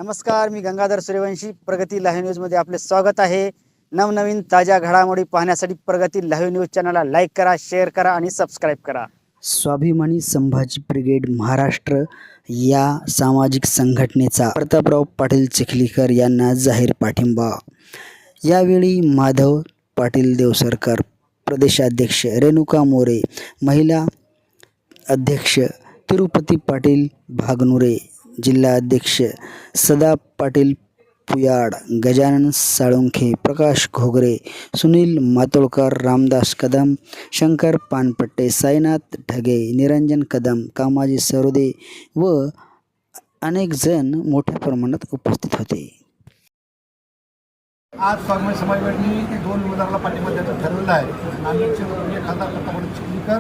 नमस्कार, मी गंगाधर सूर्यवंशी. प्रगती लाईव्ह न्यूजमध्ये आपले स्वागत आहे. नवनवीन ताज्या घडामोडी पाहण्यासाठी प्रगती लाईव्ह न्यूज चॅनलला लाईक करा, शेअर करा आणि सबस्क्राईब करा. स्वाभिमानी संभाजी ब्रिगेड महाराष्ट्र या सामाजिक संघटनेचा प्रतापराव पाटील चिखलीकर यांना जाहीर पाठिंबा. यावेळी माधव पाटील देवसरकर, प्रदेशाध्यक्ष रेणुका मोरे, महिला अध्यक्ष तिरुपती पाटील भागनुरे, जिल्हाध्यक्ष सदा पाटील पुयाड, गजानन साळुंखे, प्रकाश घोगरे, सुनील मातोळकर, रामदास कदम, शंकर पानपट्टे, साईनाथ ढगे, निरंजन कदम, कामाजी सरोदे व अनेक जण मोठ्या प्रमाणात उपस्थित होते. आज स्वाभिमानी समाजवादी 2 उमेदवाराला पाठिंबा द्यायचं ठरवलं आहे. नांदेडचे लोकप्रिय खासदार प्रतापराव चिखलीकर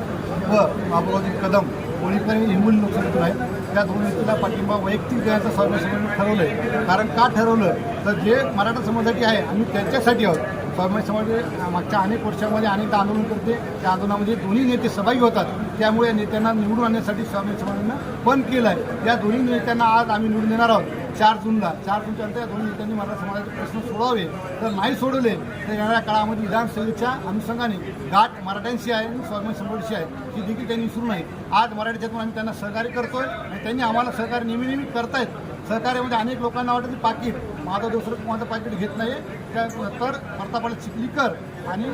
व बाबुरावजी कदम कोळीकर हे हिंगोली लोकसभेतून आहेत. या 2 व्यक्तीला पाठिंबा वैयक्तिक द्यायचं स्वाभिमानी समाजाने ठरवलं आहे. कारण का ठरवलं तर जे मराठा समाजासाठी आहे आम्ही त्यांच्यासाठी आहोत. स्वाभिमानी समाज मागच्या अनेक वर्षामध्ये अनेकदा आंदोलन करते. त्या आंदोलनामध्ये दोन्ही नेते सहभागी होतात. त्यामुळे या नेत्यांना निवडून आणण्यासाठी स्वाभिमानी समाजानं बंद केलं आहे. या दोन्ही नेत्यांना आज आम्ही निवडून देणार आहोत. 4 जूनला 4 जूनच्या नंतर या दोन्ही नेत्यांनी मराठा समाजाचे प्रश्न सोडवावे. तर नाही सोडवले तर येणाऱ्या काळामध्ये विधानसभेच्या अनुषंगाने गाठ मराठ्यांशी आहे आणि स्वाभिमानी समाजाशी आहे ही देखील त्यांनी विसरू नये. आज मराठीतून आम्ही त्यांना सहकार्य करतोय आणि त्यांनी आम्हाला सहकार्य नेहमी करतायत. सहकार्यामध्ये अनेक लोकांना वाटतं की पाकीट माधव देवसरकर माझं पाकीट घेत नाही तर प्रतापराव चिखलीकर आणि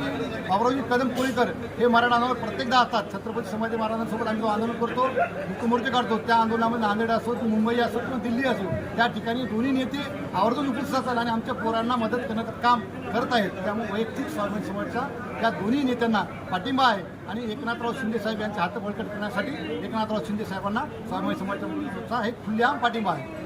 बाबुरावजी कदम कोळीकर हे मराठा प्रत्येकदा असतात. छत्रपती संभाजी महाराजांसोबत आम्ही जो आंदोलन करतो, मुख्यमोर्चे काढतो, त्या आंदोलनामध्ये नांदेड असो की मुंबई असो किंवा दिल्ली असो त्या ठिकाणी दोन्ही नेते आवर्जून उपस्थित असतात आणि आमच्या पोरांना मदत करण्याचं काम करत आहेत. त्यामुळे वैयक्तिक स्वाभिमानी समाजाच्या या दोन्ही नेत्यांना पाठिंबा आहे आणि एकनाथराव शिंदे साहेब यांचे हात बळकट करण्यासाठी एकनाथराव शिंदे साहेबांना स्वाभिमानी समाजाचा एक खुलेआम पाठिंबा आहे.